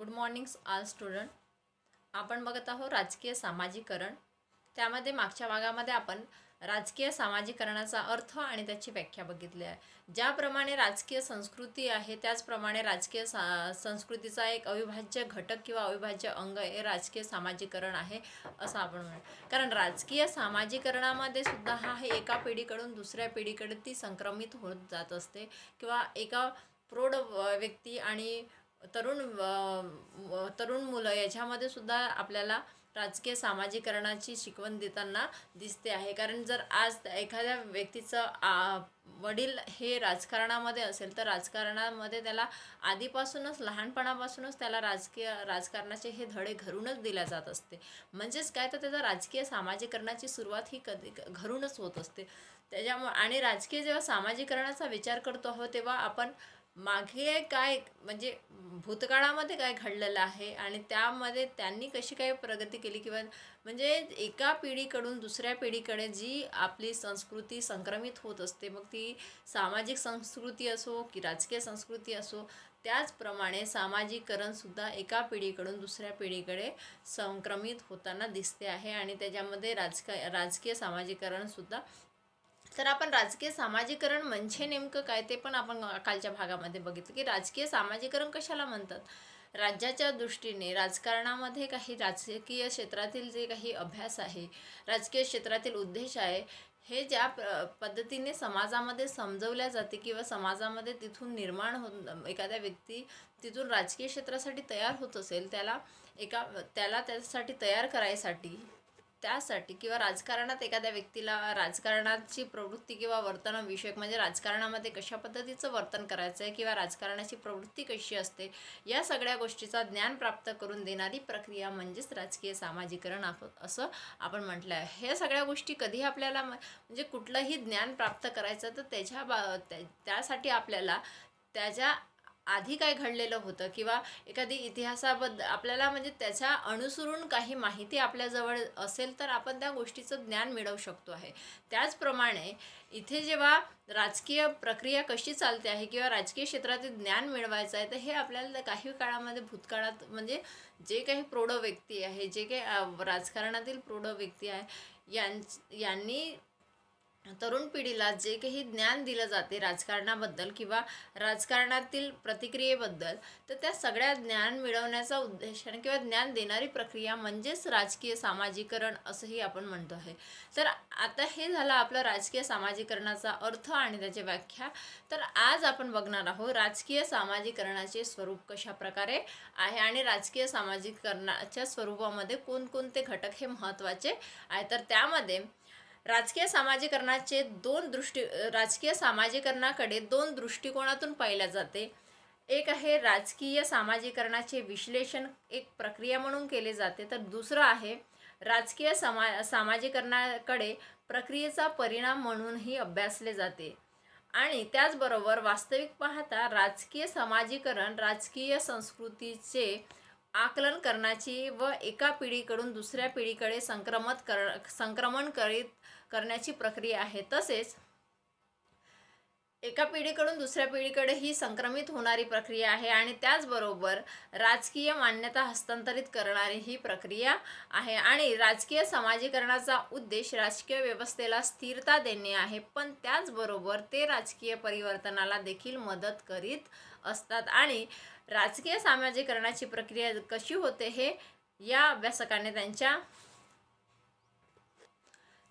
Good morning all student. आपण बघत आहोत राजकीय सामाजिकरण. त्यामध्ये मागच्या भागामध्ये आपण राजकीय सामाजिकरणाचा अर्थ आणि त्याची व्याख्या बघितली आहे. ज्याप्रमाणे राजकीय संस्कृती आहे त्याचप्रमाणे राजकीय संस्कृतीचा एक अविभाज्य घटक किंवा अविभाज्य अंग हे राजकीय सामाजिकरण आहे असं आपण म्हणू. कारण राजकीय सामाजिकरणामध्ये सुद्धा हे एका पिढीकडून दुसऱ्या पिढीकडे ती संक्रमित होत जात असते किंवा एका प्रौढ व्यक्ती आणि तरुण मुलं याच्यामध्ये सुद्धा आपल्याला राजकीय सामाजिकरणाची शिकवण देताना दिसते आहे. कारण जर आज एखाद्या व्यक्तीचं वडील हे राजकारणामध्ये असेल तर राजकारणामध्ये त्याला आधीपासूनच लहानपणापासूनच त्याला राजकारणाचे हे धडे घरूनच दिल्या जात असते. म्हणजेच काय तर त्याचा राजकीय सामाजिकरणाची सुरुवात ही घरूनच होत असते. त्याच्यामुळे आणि राजकीय जेव्हा सामाजिकरणाचा विचार करतो आहोत तेव्हा आपण मागे काय म्हणजे भूतकाळामध्ये काय घडलेलं आहे आणि त्यामध्ये त्यांनी कशी काय प्रगती केली किंवा म्हणजे एका पिढीकडून दुसऱ्या पिढीकडे जी आपली संस्कृती संक्रमित होत असते, मग ती सामाजिक संस्कृती असो की राजकीय संस्कृती असो, त्याचप्रमाणे सामाजिकरणसुद्धा एका पिढीकडून दुसऱ्या पिढीकडे संक्रमित होताना दिसते आहे आणि त्याच्यामध्ये राजकीय सामाजिकरणसुद्धा. तर आपण राजकीय सामाजिकरण म्हणजे नेमकं काय ते पण आपण कालच्या भागामध्ये बघितलं की राजकीय सामाजिकरण कशाला म्हणतात. राज्याच्या दृष्टीने राजकारणामध्ये काही राजकीय क्षेत्रातील जे काही अभ्यास आहे, राजकीय क्षेत्रातील उद्देश आहे, हे ज्या पद्धतीने समाजामध्ये समजवल्या जाते किंवा समाजामध्ये तिथून निर्माण होऊन एखाद्या व्यक्ती तिथून राजकीय क्षेत्रासाठी तयार होत असेल त्याला त्यासाठी तयार करायसाठी त्यासाठी किंवा राजकारणात एखाद्या व्यक्तीला राजकारणाची प्रवृत्ती किंवा वर्तनविषयक म्हणजे राजकारणामध्ये कशा पद्धतीचं वर्तन करायचं आहे किंवा राजकारणाची प्रवृत्ती कशी असते या सगळ्या गोष्टीचा ज्ञान प्राप्त करून देणारी प्रक्रिया म्हणजेच राजकीय सामाजिकरण असं आपण म्हटलं आहे. ह्या सगळ्या गोष्टी कधी आपल्याला म्हणजे कुठलंही ज्ञान प्राप्त करायचं तर त्यासाठी आपल्याला त्याच्या आधी काय घडलेलं होतं किंवा एखादी इतिहासाबद्दल आपल्याला म्हणजे त्याच्या अनुसरून काही माहिती आपल्याजवळ असेल तर आपण त्या गोष्टीचं ज्ञान मिळवू शकतो आहे. त्याचप्रमाणे इथे जेव्हा राजकीय प्रक्रिया कशी चालते आहे किंवा राजकीय क्षेत्रातील ज्ञान मिळवायचं आहे तर हे आपल्याला काही काळामध्ये भूतकाळात म्हणजे जे काही प्रौढ व्यक्ती आहे, जे काही राजकारणातील प्रौढ व्यक्ती आहे यांनी तरुण पिढीला जे काही ज्ञान दिलं जाते राजकारणाबद्दल किंवा राजकारणातील प्रतिक्रियेबद्दल, तर त्या सगळ्या ज्ञान मिळवण्याचा उद्देश किंवा ज्ञान देणारी प्रक्रिया म्हणजेच राजकीय सामाजिकरण असंही आपण म्हणतो आहे. तर आता हे झालं आपलं राजकीय सामाजिकरणाचा अर्थ आणि त्याची व्याख्या. तर आज आपण बघणार आहोत राजकीय सामाजिकरणाचे स्वरूप कशा प्रकारे आहे आणि राजकीय सामाजिकरणाच्या स्वरूपामध्ये कोणकोणते घटक हे महत्त्वाचे आहे. तर त्यामध्ये राजकीय सामाजिकरणाकडे दोन दृष्टिकोनातून पाहिल्या जाते. एक आहे राजकीय सामाजिकरणाचे विश्लेषण एक प्रक्रिया म्हणून केले जाते, तर दुसरं आहे राजकीय सामाजिकरणाकडे प्रक्रियेचा परिणाम म्हणूनही अभ्यासले जाते. आणि त्याचबरोबर वास्तविक पाहता राजकीय सामाजिकरण राजकीय संस्कृतीचे आकलन करण्याची व एका पिढीकडून दुसऱ्या पिढीकडे संक्रमण करण्याची प्रक्रिया आहे. तसेच एका पिढीकडून दुसऱ्या पिढीकडे ही संक्रमित होणारी प्रक्रिया आहे आणि त्याचबरोबर राजकीय मान्यता हस्तांतरित करणारी ही प्रक्रिया आहे. आणि राजकीय सामाजिकरणाचा उद्देश राजकीय व्यवस्थेला स्थिरता देणे आहे, पण त्याचबरोबर ते राजकीय परिवर्तनाला देखील मदत करीत असतात. आणि राजकीय सामाजिकरणाची प्रक्रिया कशी होते हे या अभ्यासकाने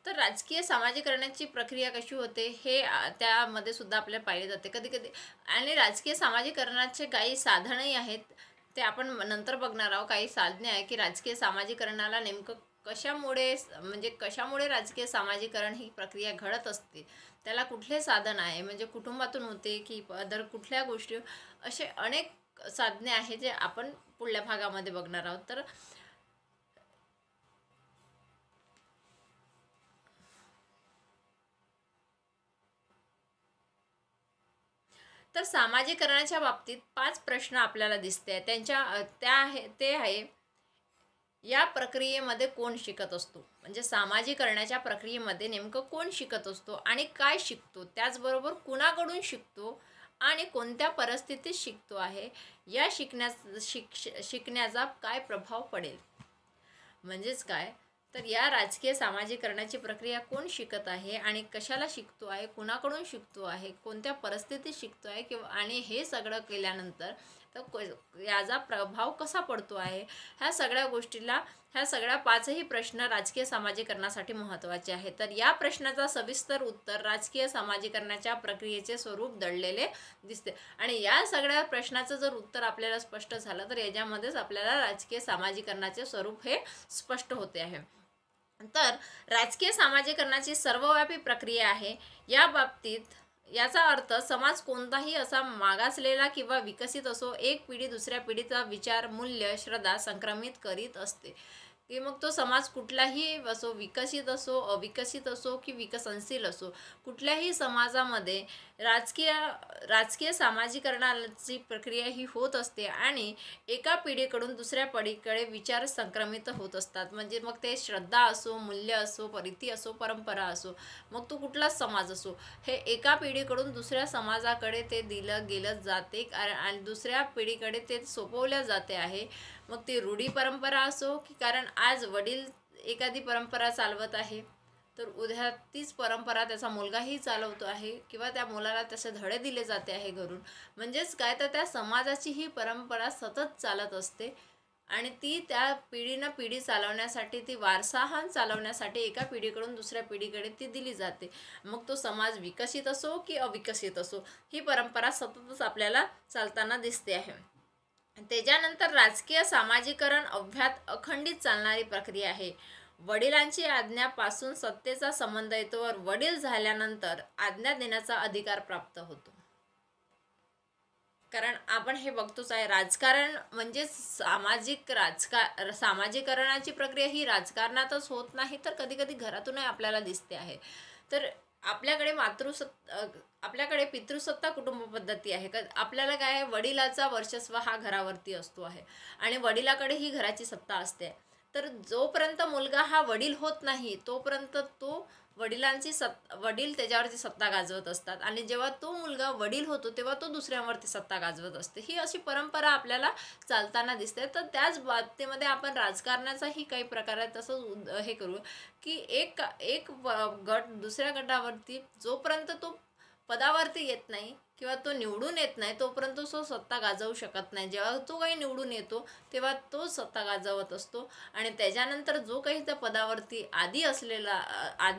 तर राजकीय सामाजिकरणाची प्रक्रिया कशी होते हे त्यामध्ये सुद्धा आपल्याला पाहिले जाते कधी आणि राजकीय सामाजिकरणाचे काही साधनही आहेत, ते आपण नंतर बघणार आहोत. काही साधने आहे की राजकीय सामाजिकरणाला नेमकं कशामुळे राजकीय सामाजिकरण ही प्रक्रिया घडत असते, त्याला कुठले साधन आहे, म्हणजे कुटुंबातून होते की अदर कुठल्या गोष्टी, असे अनेक साधने आहेत जे आपण पुढल्या भागामध्ये बघणार आहोत. तर सामाजिकरणाच्या बाबतीत 5 प्रश्न आपल्याला दिसते. ते आहे या प्रक्रियेमध्ये कोण शिकत असतो, म्हणजे सामाजिकरणाच्या प्रक्रियेमध्ये नेमकं कोण शिकत असतो आणि काय शिकतो, त्याचबरोबर कुणाकडून शिकतो आणि कोणत्या परिस्थितीत शिकतो आहे, या शिकण्याचा काय प्रभाव पडेल. म्हणजेच काय, तर या राजकीय सामाजिकरणाची प्रक्रिया कोण शिकत आहे आणि कशाला शिकतो आहे, कुणाकडून शिकतो आहे, कोणत्या परिस्थितीत शिकतो आहे किंवा आणि हे सगळं केल्यानंतर तर याचा प्रभाव कसा पडतो आहे, ह्या सगळ्या 5ही प्रश्न राजकीय सामाजिकरणासाठी महत्त्वाचे आहेत. तर या प्रश्नाचा सविस्तर उत्तर राजकीय सामाजिकरणाच्या प्रक्रियेचे स्वरूप दडलेले दिसते. आणि या सगळ्या प्रश्नाचं जर उत्तर आपल्याला स्पष्ट झालं तर याच्यामध्येच आपल्याला राजकीय सामाजिकरणाचे स्वरूप हे स्पष्ट होते आहे. तर राजकीय सामाजिकरणाची सर्वव्यापी प्रक्रिया आहे. या बाबतीत याचा अर्थ समाज कोणताही असा मागासलेला किंवा विकसित असो, एक पिढी दुसऱ्या पिढीचा विचार, मूल्य, श्रद्धा संक्रमित करीत असते. की मग तो समाज कुठलाही असो, विकसित असो, अविकसित असो की विकसनशील असो, कुठल्याही समाजामध्ये राजकीय सामाजिकरणाची प्रक्रिया ही होत असते आणि एका पिढीकडून दुसऱ्या पिढीकडे विचार संक्रमित होत असतात. म्हणजे मग ते श्रद्धा असो, मूल्य असो, रीती असो, परंपरा असो, मग तो कुठलाच समाज असो, हे एका पिढीकडून दुसऱ्या समाजाकडे ते दिलं गेलं जाते आणि दुसऱ्या पिढीकडे ते सोपवल्या जाते आहे. मग ती रूढी परंपरा असो की कारण आज वडील एखादी परंपरा चालवत आहे तर उद्या तीच परंपरा त्याचा मुलगाही चालवतो आहे किंवा त्या मुलाला तसे धडे दिले जाते आहे घरून. म्हणजेच काय, तर त्या समाजाची ही परंपरा सतत चालत असते आणि ती त्या पिढीनं पिढी चालवण्यासाठी, ती वारसाहान चालवण्यासाठी एका पिढीकडून दुसऱ्या पिढीकडे ती दिली जाते. मग तो समाज विकसित असो की अविकसित असो, ही परंपरा सततच आपल्याला चालताना दिसते आहे. त्याच्यानंतर राजकीय सामाजिकरण अव्याहत अखंडित चालणारी प्रक्रिया आहे. वडिलांची आज्ञापासून सत्तेचा संबंध येतो वर वडील झाल्यानंतर आज्ञा देण्याचा अधिकार प्राप्त होतो. कारण आपण हे बघतोच आहे, राजकारण म्हणजे सामाजिकरणाची प्रक्रिया ही राजकारणातच होत नाही तर कधी कधी घरातूनही आपल्याला दिसते आहे. तर आपल्याकडे पितृसत्ता कुटुंब पद्धती आहे. आपल्याला काय, वडिलाचा वर्चस्व हा घरावरती असतो आहे आणि वडिलाकडे ही घराची सत्ता असते. तर जोपर्यंत मुलगा हा वडील होत नाही तोपर्यंत तो वडील त्याच्यावरती सत्ता गाजवत असतात आणि जेव्हा तो मुलगा वडील होतो तेव्हा तो दुसऱ्यांवरती सत्ता गाजवत असते. ही अशी परंपरा आपल्याला चालताना दिसते. तर त्याच बाबतीमध्ये आपण राजकारणाचाही काही प्रकार आहे तसंच हे करू की एक गट दुसऱ्या गटावरती जोपर्यंत तो पदावरती येत नाही किंवा तो निवडून येत नाही तोपर्यंत तो सत्ता गाजवू शकत नाही. जेव्हा तो काही निवडून येतो तेव्हा तो सत्ता गाजवत असतो आणि त्याच्यानंतर जो काही त्या पदावरती आधी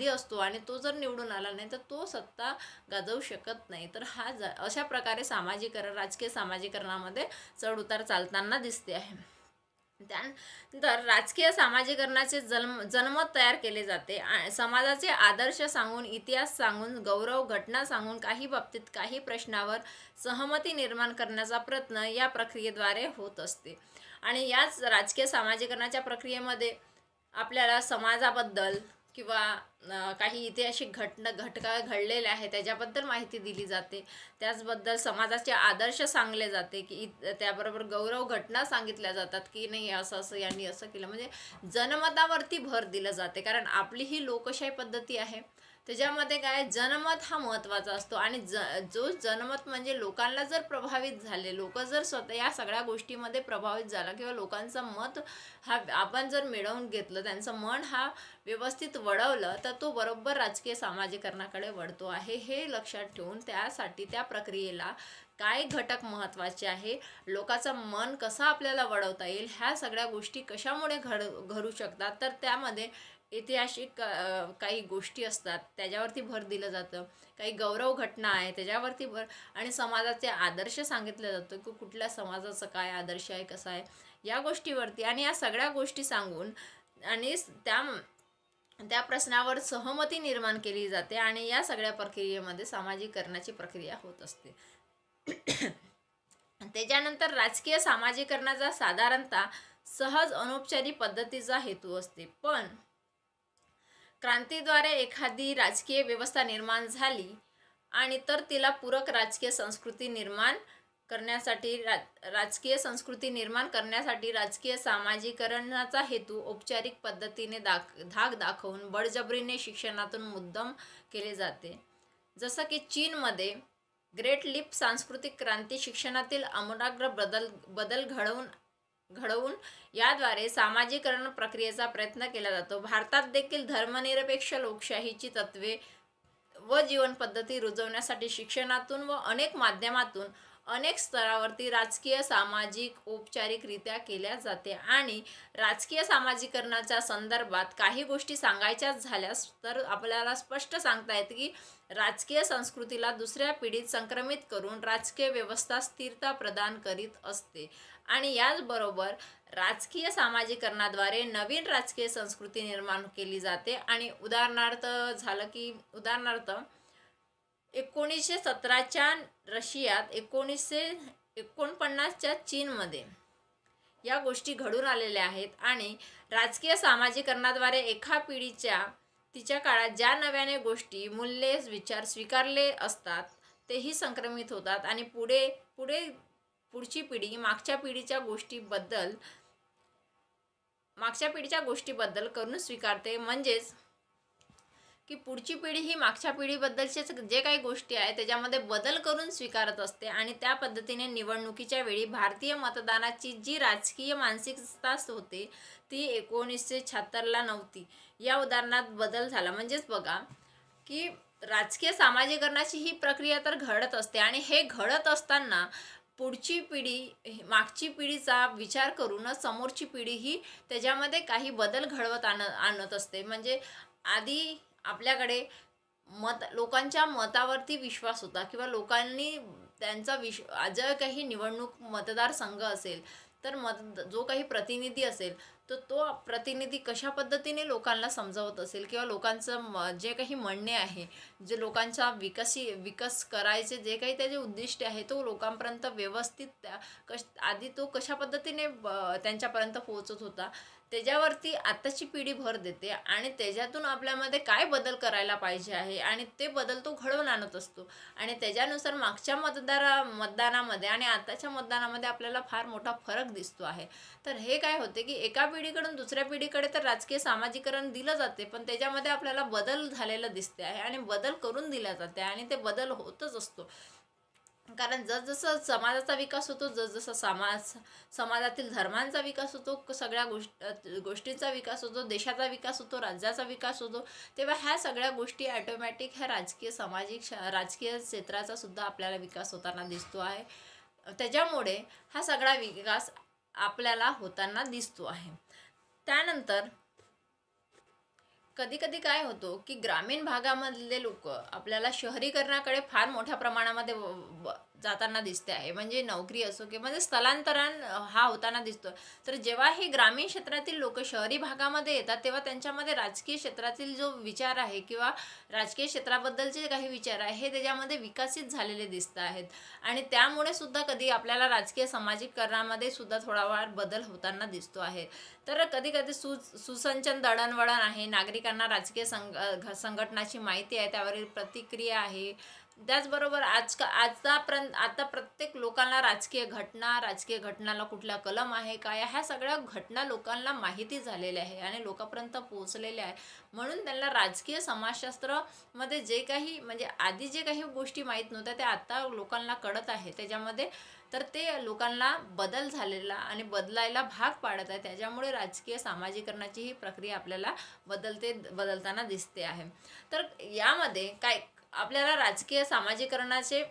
असतो आणि तो जर निवडून आला नाही तर तो सत्ता गाजवू शकत नाही. तर अशा प्रकारे राजकीय सामाजिकरणामध्ये चढ उतार चालताना दिसते आहे. त्यानंतर राजकीय सामाजिकरणाचे जनमत तयार केले जाते. समाजाचे आदर्श सांगून, इतिहास सांगून, गौरव घटना सांगून काही बाबतीत काही प्रश्नावर सहमती निर्माण करण्याचा प्रयत्न या प्रक्रियेद्वारे होत असते. आणि याच राजकीय सामाजिकरणाच्या प्रक्रियेमध्ये आपल्याला समाजाबद्दल किंवा काही ऐतिहासिक घटना घडलेल्या आहेत त्याच्याबद्दल माहिती दिली जाते. त्याचबद्दल समाजाचे आदर्श सांगले जाते की त्याबरोबर गौरव घटना सांगितल्या जातात की नाही असं यांनी असं केलं. म्हणजे जनमतावरती भर दिलं जाते. कारण आपली ही लोकशाही पद्धती आहे त्याच्यामध्ये काय, जनमत हा महत्त्वाचा असतो आणि जो जनमत म्हणजे लोकांना जर प्रभावित झाले, लोक जर स्वतः या सगळ्या गोष्टीमध्ये प्रभावित झाला किंवा लोकांचं मत हा आपण जर मिळवून घेतलं, त्यांचं मन हा व्यवस्थित वळवलं तर तो बरोबर राजकीय सामाजिकरणाकडे वळतो आहे. हे लक्षात ठेवून त्यासाठी त्या प्रक्रियेला काय घटक महत्त्वाचे आहे, लोकांचं मन कसं आपल्याला वळवता येईल, ह्या सगळ्या गोष्टी कशामुळे घडू शकतात, तर त्यामध्ये ऐतिहासिक काही गोष्टी असतात त्याच्यावरती भर दिलं जातं. काही गौरव घटना आहे त्याच्यावरती भर आणि समाजाचे आदर्श सांगितलं जातं की कुठल्या समाजाचं काय आदर्श आहे, कसा आहे, या गोष्टीवरती. आणि या सगळ्या गोष्टी सांगून आणि त्या प्रश्नावर सहमती निर्माण केली जाते आणि या सगळ्या प्रक्रियेमध्ये सामाजिकरणाची प्रक्रिया होत असते. त्याच्यानंतर राजकीय सामाजिकरणाचा साधारणतः सहज अनौपचारिक पद्धतीचा हेतू असते. पण क्रांतीद्वारे एखादी राजकीय व्यवस्था निर्माण झाली आणि तर तिला पूरक राजकीय संस्कृती निर्माण करण्यासाठी राजकीय सामाजिकरणाचा हेतू औपचारिक पद्धतीने धाक दाखवून बळजबरीने शिक्षणातून मुद्दाम केले जाते. जसं की चीनमध्ये ग्रेट लीप सांस्कृतिक क्रांती शिक्षणातील आमूलाग्र बदल घडवून याद्वारे सामाजिकरण प्रक्रियेचा प्रयत्न केला जातो. भारतात देखील धर्मनिरपेक्ष लोकशाहीची तत्त्वे व जीवन पद्धती रुजवण्यासाठी शिक्षणातून व अनेक माध्यमातून अनेक स्तरावरती राजकीय सामाजिक औपचारिकरित्या केल्या जाते. आणि राजकीय सामाजिकरणाच्या संदर्भात काही गोष्टी सांगायच्याच झाल्यास तर आपल्याला स्पष्ट सांगता येते की राजकीय संस्कृतीला दुसऱ्या पिढीत संक्रमित करून राजकीय व्यवस्था स्थिरता प्रदान करीत असते. आणि याचबरोबर राजकीय सामाजिकरणाद्वारे नवीन राजकीय संस्कृती निर्माण केली जाते. आणि उदाहरणार्थ 1917च्या रशियात, 1949च्या चीनमध्ये या गोष्टी घडून आलेल्या आहेत. आणि राजकीय सामाजिकरणाद्वारे एका पिढीच्या तिच्या काळात ज्या नव्याने गोष्टी, मूल्ये, विचार स्वीकारले असतात तेही संक्रमित होतात आणि पुढची पिढी मागच्या पिढीच्या गोष्टीबद्दल करून स्वीकारते. म्हणजेच की पुढची पिढी ही मागच्या पिढीबद्दलचे जे काही गोष्टी आहेत त्याच्यामध्ये बदल करून स्वीकारत असते. आणि त्या पद्धतीने निवडणुकीच्या वेळी भारतीय मतदानाची जी राजकीय मानसिकता होते ती 1976ला नव्हती. या उदाहरणात बदल झाला. म्हणजेच बघा की राजकीय सामाजिकरणाची ही प्रक्रिया तर घडत असते आणि हे घडत असताना पुढची पिढी मागची पिढीचा विचार करूनच समोरची पिढी ही त्याच्यामध्ये काही बदल घडवत आणत असते. म्हणजे आधी आपल्याकडे लोकांच्या मतावरती विश्वास होता किंवा लोकांनी त्यांचा जर काही निवडणूक मतदारसंघ असेल तर जो काही प्रतिनिधी असेल तो प्रतिनिधी कशा पद्धतीने लोकांना समजावत असेल किंवा लोकांचं जे काही म्हणणे आहे, जे लोकांचा विकास करायचे जे काही त्याचे उद्दिष्ट आहे तो लोकांपर्यंत व्यवस्थित आधी तो कशा पद्धतीने त्यांच्यापर्यंत पोहोचत होता त्याच्यावरती आत्ताची पिढी भर देते. आणि त्याच्यातून आपल्यामध्ये काय बदल करायला पाहिजे आहे आणि ते बदल तो घडवून आणत असतो. आणि त्याच्यानुसार मागच्या मतदानामध्ये आणि आताच्या मतदानामध्ये आपल्याला फार मोठा फरक दिसतो आहे. तर हे काय होते की एका पिढीकडून दुसऱ्या पिढीकडे तर राजकीय सामाजिकरण दिलं जाते पण त्याच्यामध्ये आपल्याला बदल झालेला दिसते आहे आणि बदल करून दिला जाते आणि ते बदल होतच असतो. कारण जसजसा समाजाचा विकास होतो, जसजसा समाजातील धर्मांचा विकास होतो, सगळ्या गोष्टींचा विकास होतो, देशाचा विकास होतो, राज्याचा विकास होतो, तेव्हा ह्या सगळ्या गोष्टी ॲटोमॅटिक ह्या राजकीय क्षेत्राचा सुद्धा आपल्याला विकास होताना दिसतो आहे. त्याच्यामुळे हा सगळा विकास आपल्याला होताना दिसतो आहे. त्यानंतर कधी कधी काय होतो की ग्रामीण भागामधले लोक आपल्याला शहरीकरणाकडे फार मोठ्या प्रमाणामध्ये जाताना दिसते आहे. म्हणजे नोकरी असो किंवा म्हणजे स्थलांतरण हा होताना दिसतो. तर जेव्हा हे ग्रामीण क्षेत्रातील लोक शहरी भागामध्ये येतात तेव्हा त्यांच्यामध्ये राजकीय क्षेत्रातील जो विचार आहे किंवा राजकीय क्षेत्राबद्दलचे काही विचार आहे हे त्याच्यामध्ये विकसित झालेले दिसत आहेत. आणि त्यामुळे सुद्धा कधी आपल्याला राजकीय सामाजिकरणामध्ये सुद्धा थोडा फार बदल होताना दिसतो आहे. तर कधी कधी सुसंचन दळणवळण आहे, नागरिकांना राजकीय संघटनाची माहिती आहे, त्यावरील प्रतिक्रिया आहे. त्याचबरोबर आता प्रत्येक लोकांना राजकीय घटनाला कुठला कलम आहे काय, ह्या सगळ्या घटना लोकांना माहिती झालेल्या आहे आणि लोकांपर्यंत पोहोचलेल्या आहे. म्हणून त्यांना राजकीय समाजशास्त्रामध्ये जे काही म्हणजे आधी जे काही गोष्टी माहीत नव्हत्या त्या आता लोकांना कळत आहे. त्याच्यामध्ये तर ते लोकांना बदल झालेला आणि बदलायला भाग पाडत आहे. त्याच्यामुळे राजकीय सामाजिकरणाची ही प्रक्रिया आपल्याला बदलताना दिसते आहे. तर यामध्ये काय आपल्याला राजकीय सामाजिकरणाचे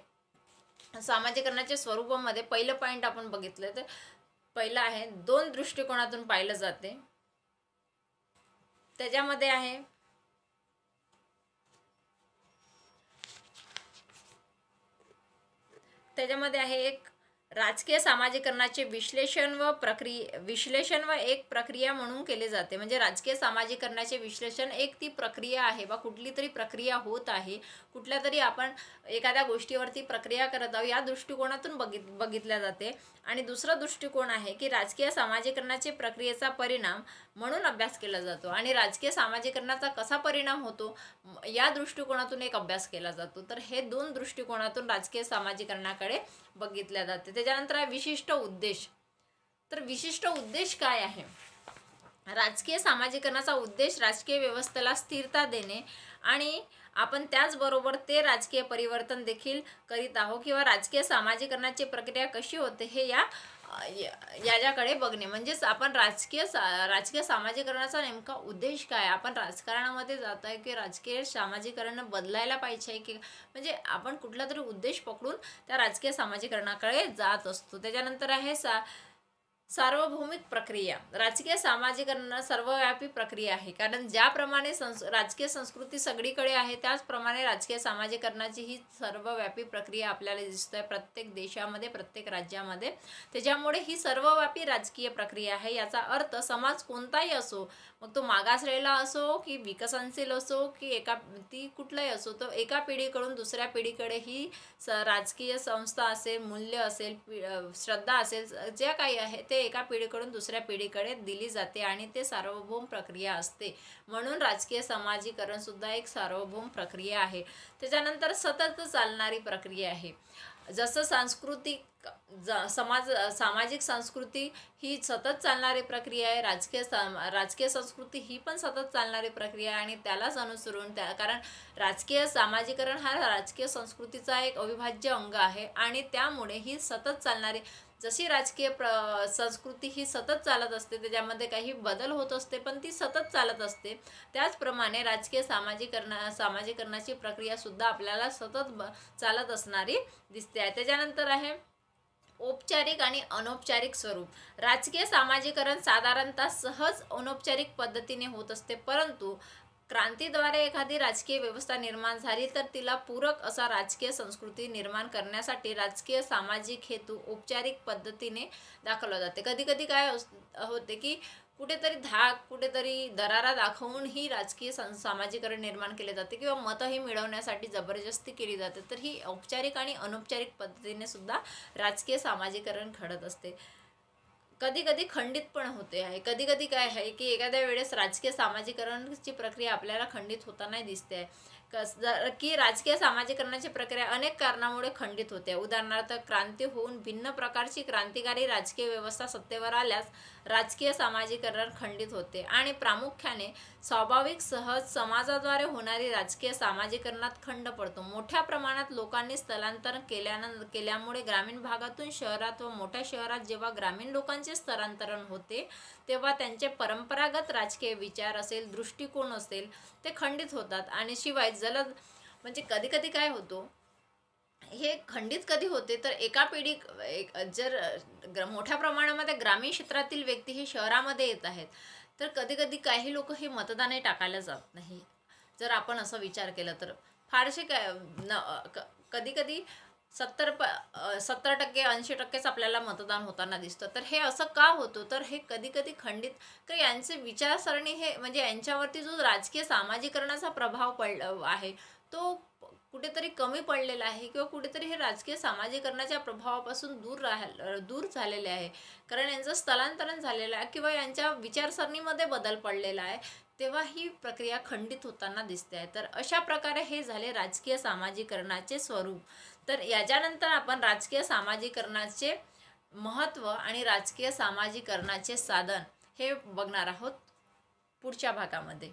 स्वरूपामध्ये पहिलं पॉईंट आपण बघितलं तर पहिलं आहे 2 दृष्टिकोनातून पाहिलं जाते. त्याच्यामध्ये आहे एक राजकीय सामाजिकरणाचे विश्लेषण व एक प्रक्रिया म्हणून केले जाते. म्हणजे राजकीय सामाजिकरणाचे विश्लेषण एक ती प्रक्रिया आहे बा कुठली तरी प्रक्रिया होत आहे, कुठल्या तरी आपण एखाद्या गोष्टीवरती प्रक्रिया करत आहोत या दृष्टिकोनातून बघितल्या जाते. आणि दुसरा दृष्टिकोन आहे की राजकीय सामाजिकरणाचे प्रक्रियेचा परिणाम म्हणून अभ्यास केला जातो आणि राजकीय सामाजिकरणाचा कसा परिणाम होतो या दृष्टिकोनातून एक अभ्यास केला जातो. तर हे 2 दृष्टिकोनातून राजकीय सामाजिकरणाकडे बघितल्या जाते. त्याच्यानंतर विशिष्ट उद्देश. तर विशिष्ट उद्देश काय आहे राजकीय सामाजिकरणाचा उद्देश राजकीय व्यवस्थेला स्थिरता देणे आणि आपण त्याचबरोबर ते राजकीय परिवर्तन देखील करीत आहोत किंवा राजकीय सामाजिकरणाची प्रक्रिया कशी होते हे याच्याकडे बघणे. म्हणजेच आपण राजकीय सामाजिकरणाचा नेमका उद्देश काय, आपण राजकारणामध्ये जात आहे की राजकीय सामाजिकरण बदलायला पाहिजे की म्हणजे आपण कुठला तरी उद्देश पकडून त्या राजकीय सामाजिकरणाकडे जात असतो. त्याच्यानंतर आहे सार्वभौमिक प्रक्रिया. राजकीय सामाजिकरण सर्वव्यापी प्रक्रिया आहे, कारण ज्याप्रमाणे राजकीय संस्कृती सगळीकडे आहे त्याचप्रमाणे राजकीय सामाजिकरणाची ही सर्वव्यापी प्रक्रिया आपल्याला दिसत आहे प्रत्येक देशामध्ये, प्रत्येक राज्यामध्ये. त्याच्यामुळे ही सर्वव्यापी राजकीय प्रक्रिया आहे. याचा अर्थ समाज कोणताही असो, मग तो मागासलेला असो की विकसनशील असो की ती कुठलाही असो, तो एका पिढीकडून दुसऱ्या पिढीकडे ही राजकीय संस्था असेल, मूल्य असेल, श्रद्धा असेल, जे काही आहे ते एका पिढीकडून दुसऱ्या पिढीकडे दिली जाते आणि ते सार्वभौम प्रक्रिया असते. म्हणून राजकीय सामाजिकरण सुद्धा एक सार्वभौम प्रक्रिया आहे. त्याच्यानंतर सतत चालणारी प्रक्रिया आहे. जसं सामाजिक संस्कृती ही सतत चालणारी प्रक्रिया आहे, राजकीय संस्कृती ही पण सतत चालणारी प्रक्रिया आहे आणि त्यालाच अनुसरून कारण राजकीय सामाजिकरण हा राजकीय संस्कृतीचा एक अविभाज्य अंग आहे आणि त्यामुळे ही सतत चालणारी, जशी राजकीय संस्कृती ही सतत चालत असते, त्याच्यामध्ये काही बदल होत असते पण ती सतत चालत असते, त्याचप्रमाणे राजकीय सामाजिकरणाची प्रक्रिया सुद्धा आपल्याला सतत चालत असणारी दिसते आहे. त्याच्यानंतर आहे औपचारिक आणि अनौपचारिक स्वरूप. राजकीय सामाजिकरण साधारणतः सहज अनौपचारिक पद्धतीने होत असते, परंतु क्रांतीद्वारे एखादी राजकीय व्यवस्था निर्माण झाली तर तिला पूरक असा राजकीय संस्कृती निर्माण करण्यासाठी राजकीय सामाजिक हेतू औपचारिक पद्धतीने दाखवला जाते. कधी कधी काय होते की कुठेतरी दरारा दाखवून ही राजकीय सामाजिकरण निर्माण केले जाते किंवा मतही मिळवण्यासाठी जबरदस्ती केली जाते. तर ही औपचारिक आणि अनौपचारिक पद्धतीने सुद्धा राजकीय सामाजिकरण घडत असते. कधी कधी खंडित पण होते आहे. कधी कधी काय आहे की एखाद्या वेळेस राजकीय सामाजिकरणाची प्रक्रिया आपल्याला खंडित होताना दिसते आहे. की राजकीय सामाजिकरणाची प्रक्रिया अनेक कारणामुळे खंडित होते. उदाहरणार्थ, क्रांती होऊन भिन्न प्रकारची क्रांतिकारी राजकीय व्यवस्था सत्तेवर आल्यास राजकीय सामाजिकरण खंडित होते आणि प्रामुख्याने स्वाभाविक सहज समाजाद्वारे होणारी राजकीय सामाजिकरणात खंड पडतो. मोठ्या प्रमाणात लोकांनी स्थलांतर केल्यामुळे ग्रामीण भागातून शहरात व मोठ्या शहरात जेव्हा ग्रामीण लोकांचे स्थलांतरण होते तेव्हा त्यांचे परंपरागत राजकीय विचार असेल, दृष्टिकोन असेल, ते खंडित होतात. आणि शिवाय म्हणजे कधी कधी काय होतो, हे खंडित कधी होते तर जर मोठ्या प्रमाणामध्ये ग्रामीण क्षेत्रातील व्यक्ती हे शहरामध्ये येत आहेत तर कधी कधी काही लोक हे मतदानही टाकायला जात नाही. जर आपण असा विचार केला तर फारसे कधी कधी 70% 80%च आपल्याला मतदान होताना दिसतं. तर हे असं का होतं, तर हे कधी कधी खंडित तर यांचे विचारसरणी हे म्हणजे यांच्यावरती जो राजकीय सामाजिकरणाचा प्रभाव आहे तो कुठेतरी कमी पडलेला आहे किंवा कुठेतरी हे राजकीय सामाजिकरणाच्या प्रभावापासून दूर झालेले आहे, कारण यांचं स्थलांतरण झालेलं आहे किंवा यांच्या विचारसरणीमध्ये बदल पडलेला आहे, तेव्हा ही प्रक्रिया खंडित होताना दिसते आहे. तर अशा प्रकारे हे झाले राजकीय सामाजिकरणाचे स्वरूप. तर याच्यानंतर आपण राजकीय सामाजिकरणाचे महत्त्व आणि राजकीय सामाजिकरणाचे साधन हे बघणार आहोत पुढच्या भागामध्ये.